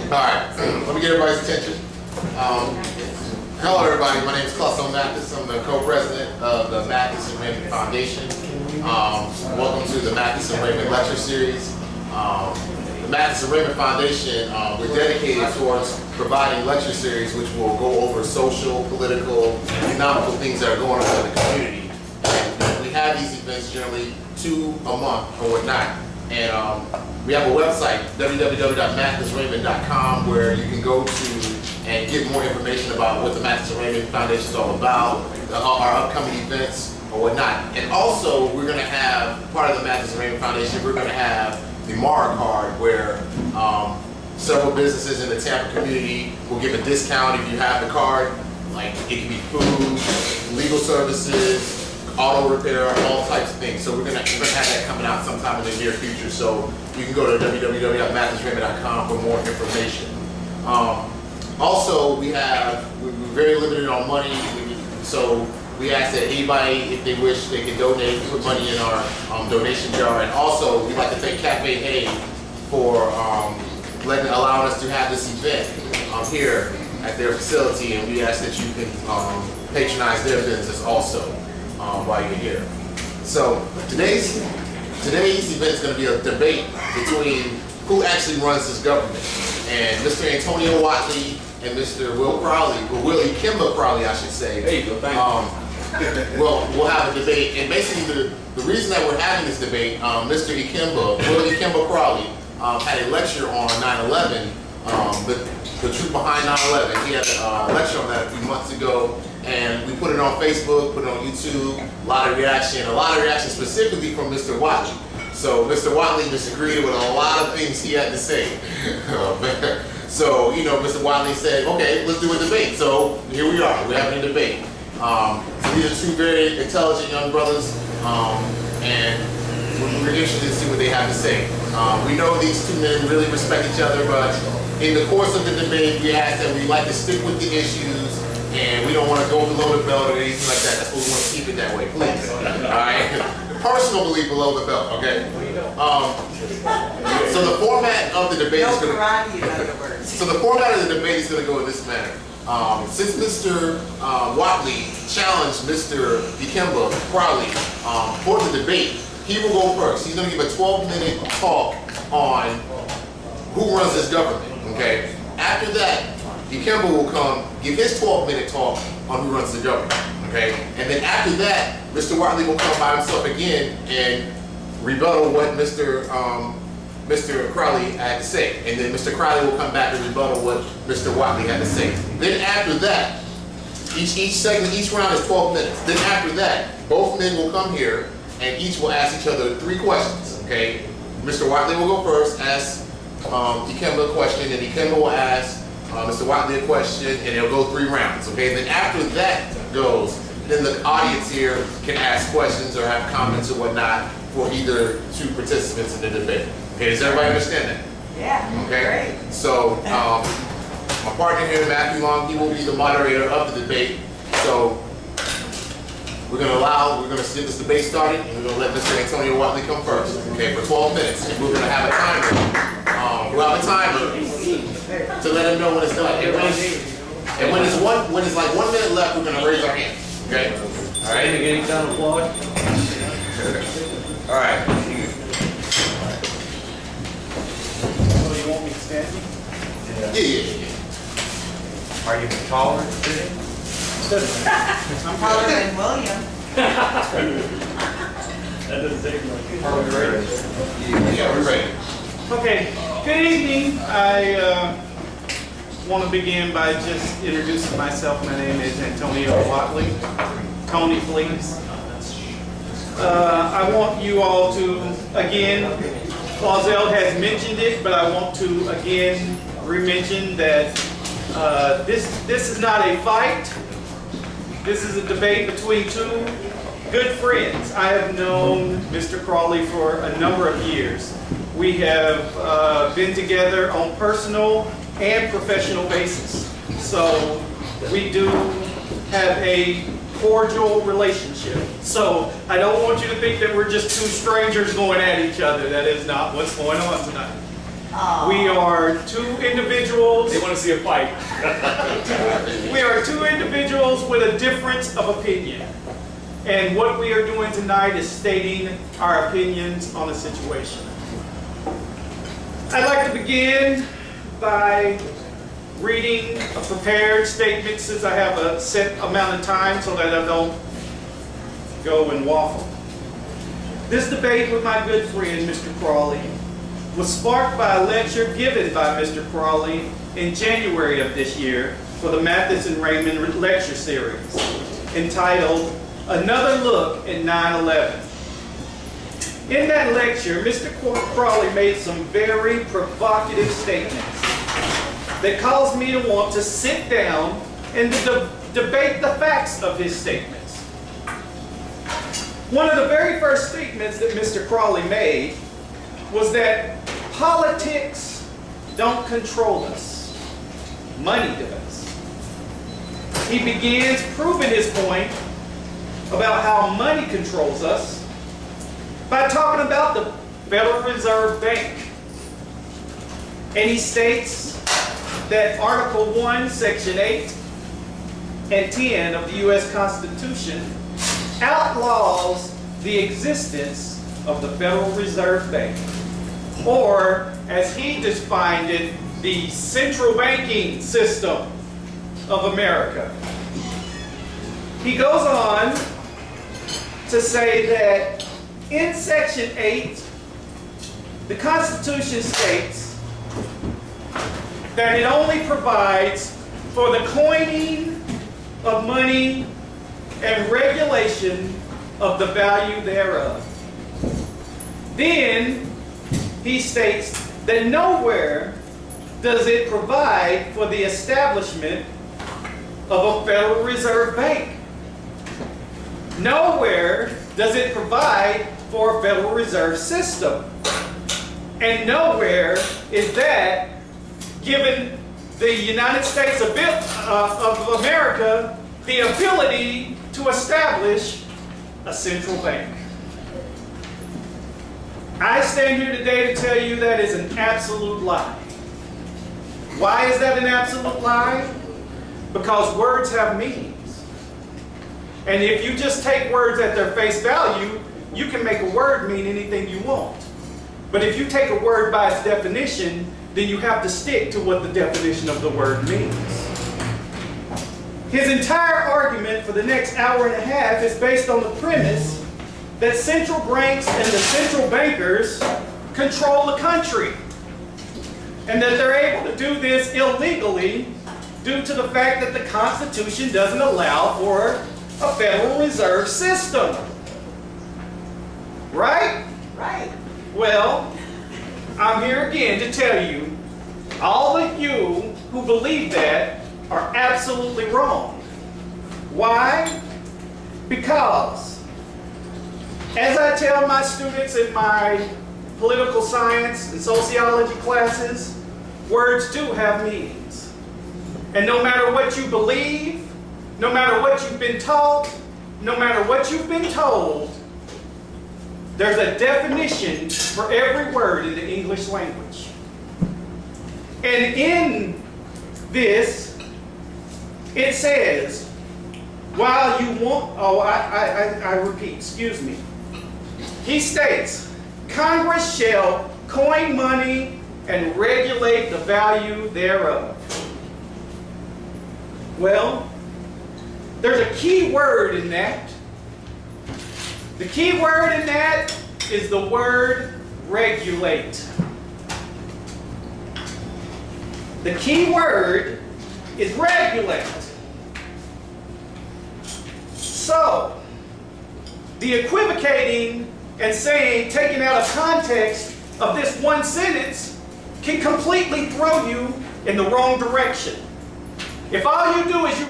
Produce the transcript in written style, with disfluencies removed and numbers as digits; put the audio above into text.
Alright, let me get everybody's attention. Hello everybody, my name is Clusso Mathis. I'm the co-president of the Mathis and Raymond Foundation. Welcome to the Mathis and Raymond Lecture Series. The Mathis and Raymond Foundation, we're dedicated towards providing lecture series which will go over social, political, economical things that are going on in the community. And we have these events generally 2 a month or whatnot. And we have a website, www.mathisraymond.com, where you can go to and get more information about what the Mathis and Raymond Foundation is all about, our upcoming events or whatnot. And also, we're going to have, part of the Mathis and Raymond Foundation, we're going to have the Mara card, where several businesses in the Tampa community will give a discount if you have the card. Like, it can be food, legal services, auto repair, all types of things. So we're gonna have that coming out sometime in the near future. So you can go to www.mathisraymond.com for more information. Also, we're very limited on money, so we ask that anybody, if they wish, they can donate, put money in our donation jar. And also, we'd like to thank Cafe Hay for allowing us to have this event here at their facility, and we ask that you can patronize their business also while you're here. So today's event is going to be a debate between who actually runs this government, and Mr. Antonio Watley and Mr. Willie Kimba Crowley, I should say. There you go, thank you. We'll have a debate, and basically the reason that we're having this debate, Mr. Willie Kimba Crowley, had a lecture on 9/11, the truth behind 9/11. He had a lecture on that a few months ago, and we put it on Facebook, put it on YouTube. A lot of reaction specifically from Mr. Watley. So Mr. Watley disagreed with a lot of things he had to say. So, Mr. Watley said, okay, let's do a debate. So here we are, we're having a debate. So these are 2 very intelligent young brothers, and we're interested to see what they have to say. We know these 2 men really respect each other, but in the course of the debate, we ask that we like to stick with the issues, and we don't want to go below the belt or anything like that. That's what we want to keep it that way, please. All right? Personally below the belt, okay? So the format of the debate is going to... So the format of the debate is going to go in this manner. Since Mr. Watley challenged Mr. Ikemba Crowley for the debate, he will go first. He's going to give a 12-minute talk on who runs this government, okay? After that, Ikemba will come give his 12-minute talk on who runs the government, okay? And then after that, Mr. Watley will come by himself again and rebuttal what Mr. Crowley had to say. And then Mr. Crowley will come back and rebuttal what Mr. Watley had to say. Then after that, each round is 12 minutes. Then after that, both men will come here and each will ask each other 3 questions, okay? Mr. Watley will go first, ask Ikemba a question, and Ikemba will ask Mr. Watley a question, and it'll go 3 rounds, okay? And then after that goes, then the audience here can ask questions or have comments or whatnot for either 2 participants in the debate. Okay, does everybody understand that? Yeah, okay. Great. So, my partner here, Matthew Long, he will be the moderator of the debate. So, we're going to get this debate started, and we're going to let Mr. Antonio Watley come first, okay, for 12 minutes. And we're going to have a timer. We'll have a timer to let him know when it's done. And when it's like 1 minute left, we're going to raise our hands, okay? All right? Any kind of applaud? All right. You want me to stand? Yeah. Are you taller than him? I'm taller than William. That doesn't take much. Are we ready? Yeah, we're ready. Okay, good evening. I want to begin by just introducing myself. My name is Antonio Watley. Tony, please. I want you all to, again, Clausel has mentioned it, but I want to again re-mention that this is not a fight. This is a debate between 2 good friends. I have known Mr. Crowley for a number of years. We have been together on personal and professional basis. So we do have a cordial relationship. So I don't want you to think that we're just 2 strangers going at each other. That is not what's going on tonight. We are two individuals. They want to see a fight. We are two individuals with a difference of opinion. And what we are doing tonight is stating our opinions on the situation. I'd like to begin by reading a prepared statement since I have a set amount of time so that I don't go and waffle. This debate with my good friend, Mr. Crawley, was sparked by a lecture given by Mr. Crawley in January of this year for the Mathis and Raymond lecture series entitled Another Look at 9/11. In that lecture, Mr. Crawley made some very provocative statements that caused me to want to sit down and debate the facts of his statements. One of the very first statements that Mr. Crawley made was that politics don't control us, money does. He begins proving his point about how money controls us by talking about the Federal Reserve Bank. And he states that Article 1, Section 8 and 10 of the U.S. Constitution outlaws the existence of the Federal Reserve Bank, or as he defined it, the central banking system of America. He goes on to say that in Section 8, the Constitution states that it only provides for the coining of money and regulation of the value thereof. Then he states that nowhere does it provide for the establishment of a Federal Reserve Bank. Nowhere does it provide for a Federal Reserve System. And nowhere is that given the United States of America the ability to establish a central bank. I stand here today to tell you that is an absolute lie. Why is that an absolute lie? Because words have meanings. And if you just take words at their face value, you can make a word mean anything you want. But if you take a word by its definition, then you have to stick to what the definition of the word means. His entire argument for the next hour and a half is based on the premise that central banks and the central bankers control the country, and that they're able to do this illegally due to the fact that the Constitution doesn't allow for a Federal Reserve System. Right? Right. Well, I'm here again to tell you, all of you who believe that are absolutely wrong. Why? Because, as I tell my students in my political science and sociology classes, words do have meanings. And no matter what you believe, no matter what you've been taught, no matter what you've been told, there's a definition for every word in the English language. And in this, it says, while you want, I repeat, excuse me. He states, Congress shall coin money and regulate the value thereof. Well, there's a key word in that. The key word in that is the word regulate. The key word is regulate. So, the equivocating and saying, taken out of context of this one sentence, can completely throw you in the wrong direction. If all you do is you